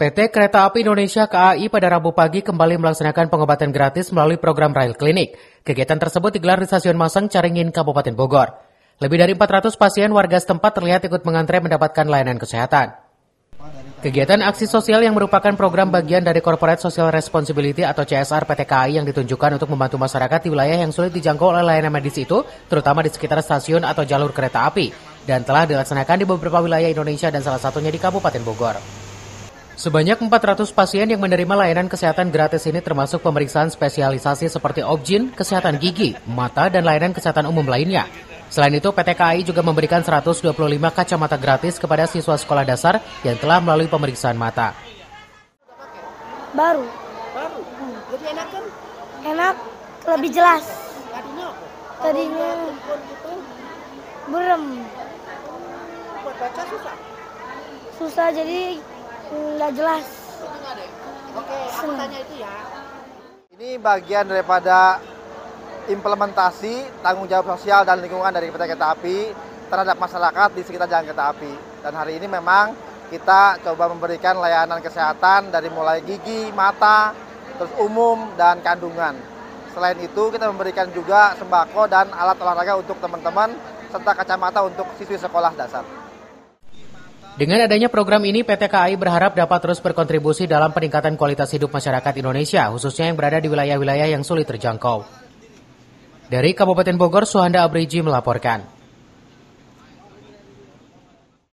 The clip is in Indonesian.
PT Kereta Api Indonesia (KAI) pada Rabu pagi kembali melaksanakan pengobatan gratis melalui program Rail Klinik. Kegiatan tersebut digelar di Stasiun Maseng, Caringin, Kabupaten Bogor. Lebih dari 400 pasien warga setempat terlihat ikut mengantre mendapatkan layanan kesehatan. Kegiatan aksi sosial yang merupakan program bagian dari Corporate Social Responsibility atau CSR PT KAI yang ditunjukkan untuk membantu masyarakat di wilayah yang sulit dijangkau oleh layanan medis itu, terutama di sekitar stasiun atau jalur kereta api, dan telah dilaksanakan di beberapa wilayah Indonesia dan salah satunya di Kabupaten Bogor. Sebanyak 400 pasien yang menerima layanan kesehatan gratis ini termasuk pemeriksaan spesialisasi seperti objin, kesehatan gigi, mata, dan layanan kesehatan umum lainnya. Selain itu, PT KAI juga memberikan 125 kacamata gratis kepada siswa sekolah dasar yang telah melalui pemeriksaan mata. Baru. Jadi enak kan? Enak, lebih jelas. Tadinya apa? Tadinya Gitu, burem. buat baca susah. Susah jadi nggak jelas. Itu nggak ada. Oke, aku tanya itu ya. Ini bagian daripada implementasi tanggung jawab sosial dan lingkungan dari PT Kereta Api terhadap masyarakat di sekitar jalan kereta api. Dan hari ini memang kita coba memberikan layanan kesehatan dari mulai gigi, mata, terus umum, dan kandungan. Selain itu kita memberikan juga sembako dan alat olahraga untuk teman-teman serta kacamata untuk siswi sekolah dasar. Dengan adanya program ini, PT KAI berharap dapat terus berkontribusi dalam peningkatan kualitas hidup masyarakat Indonesia, khususnya yang berada di wilayah-wilayah yang sulit terjangkau. Dari Kabupaten Bogor, Suhanda Abriji melaporkan.